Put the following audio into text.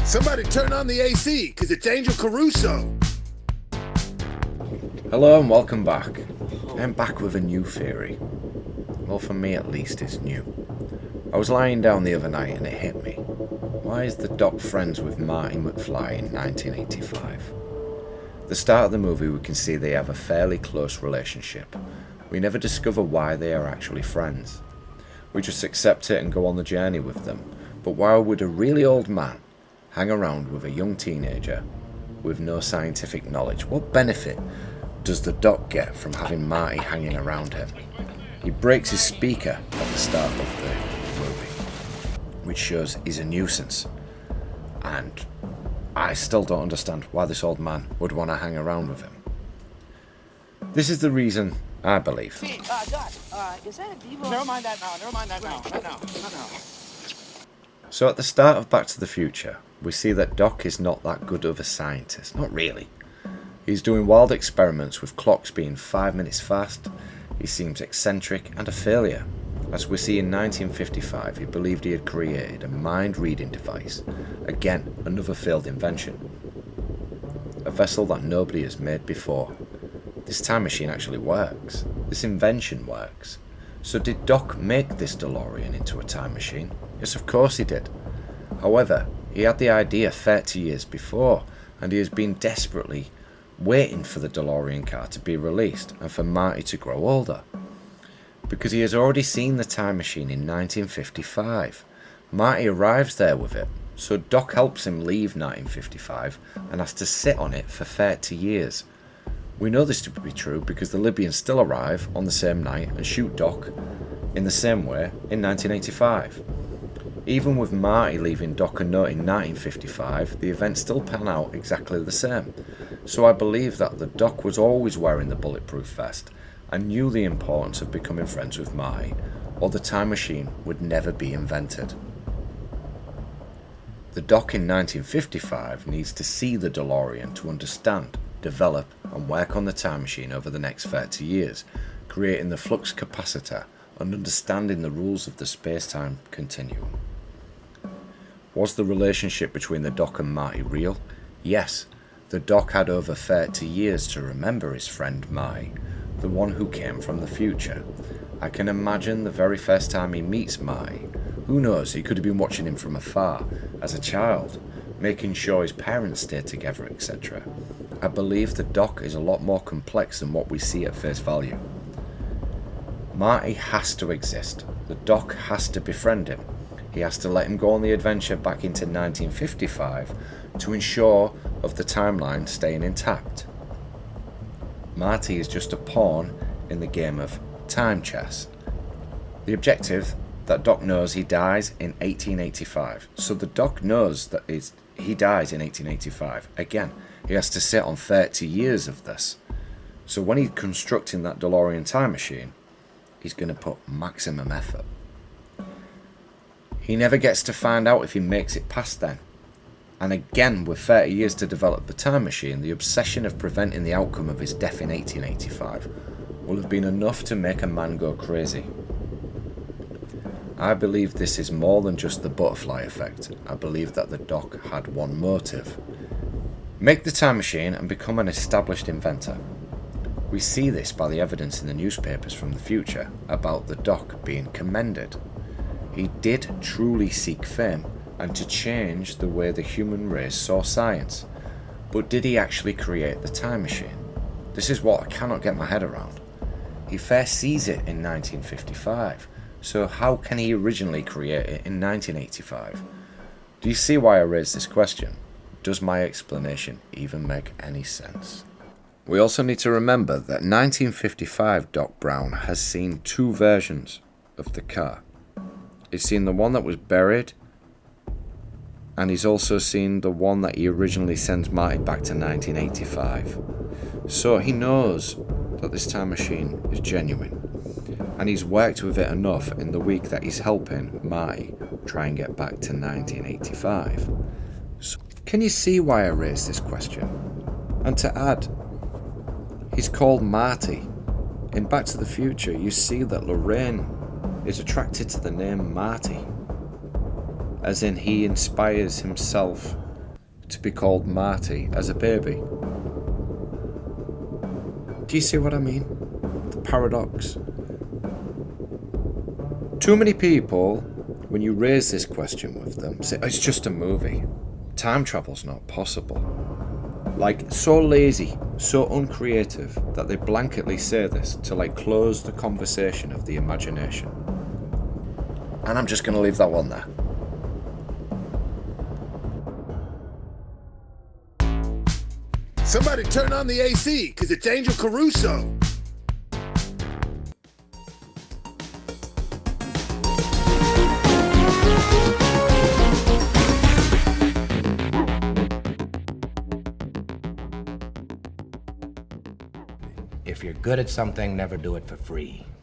Somebody turn on the AC, because it's Angel Caruso. Hello and welcome back. I'm back with a new theory. Well, for me at least, it's new. I was lying down the other night and it hit me. Why is the Doc friends with Marty McFly in 1985? At the start of the movie we can see they have a fairly close relationship. We never discover why they are actually friends. We just accept it and go on the journey with them. But why would a really old man hang around with a young teenager with no scientific knowledge? What benefit does the Doc get from having Marty hanging around him? He breaks his speaker at the start of the movie, which shows he's a nuisance. And I still don't understand why this old man would want to hang around with him. This is the reason I believe. Doc, is that a Devo? Never mind that now. So at the start of Back to the Future, we see that Doc is not that good of a scientist. Not really. He's doing wild experiments with clocks being 5 minutes fast. He seems eccentric and a failure. As we see in 1955, he believed he had created a mind-reading device. Again, another failed invention. A vessel that nobody has made before. This time machine actually works. This invention works. So did Doc make this Delorean into a time machine? Yes, of course he did. However, he had the idea 30 years before, and he has been desperately waiting for the DeLorean car to be released and for Marty to grow older. Because he has already seen the time machine in 1955. Marty arrives there with it, so Doc helps him leave 1955 and has to sit on it for 30 years. We know this to be true because the Libyans still arrive on the same night and shoot Doc in the same way in 1985. Even with Marty leaving Doc a note in 1955, the events still pan out exactly the same. So I believe that the Doc was always wearing the bulletproof vest and knew the importance of becoming friends with Marty, or the time machine would never be invented. The Doc in 1955 needs to see the DeLorean to understand, develop and work on the time machine over the next 30 years, creating the flux capacitor and understanding the rules of the space-time continuum. Was the relationship between the Doc and Marty real? Yes, the Doc had over 30 years to remember his friend Marty, the one who came from the future. I can imagine the very first time he meets Marty. Who knows, he could have been watching him from afar, as a child, making sure his parents stayed together, etc. I believe the Doc is a lot more complex than what we see at face value. Marty has to exist. The Doc has to befriend him. He has to let him go on the adventure back into 1955 to ensure of the timeline staying intact. Marty is just a pawn in the game of time chess. The objective that Doc knows he dies in 1885. So the Doc knows that he dies in 1885. Again, he has to sit on 30 years of this. So when he's constructing that DeLorean time machine, he's going to put maximum effort. He never gets to find out if he makes it past then. And again, with 30 years to develop the time machine, the obsession of preventing the outcome of his death in 1885 will have been enough to make a man go crazy. I believe this is more than just the butterfly effect. I believe that the Doc had one motive. Make the time machine and become an established inventor. We see this by the evidence in the newspapers from the future about the Doc being commended. He did truly seek fame and to change the way the human race saw science. But did he actually create the time machine? This is what I cannot get my head around. He first sees it in 1955, so how can he originally create it in 1985? Do you see why I raised this question? Does my explanation even make any sense? We also need to remember that 1955 Doc Brown has seen two versions of the car. He's seen the one that was buried, and he's also seen the one that he originally sends Marty back to 1985. So he knows that this time machine is genuine, and he's worked with it enough in the week that he's helping Marty try and get back to 1985. So, can you see why I raised this question? And to add, he's called Marty. In Back to the Future, you see that Lorraine is attracted to the name Marty, as in he inspires himself to be called Marty as a baby. Do you see what I mean? The paradox. Too many people, when you raise this question with them, say, it's just a movie. Time travel's not possible. Like, so lazy, so uncreative, that they blanketly say this to, like, close the conversation of the imagination. And I'm just going to leave that one there. Somebody turn on the AC, because it's Angel Caruso. If you're good at something, never do it for free.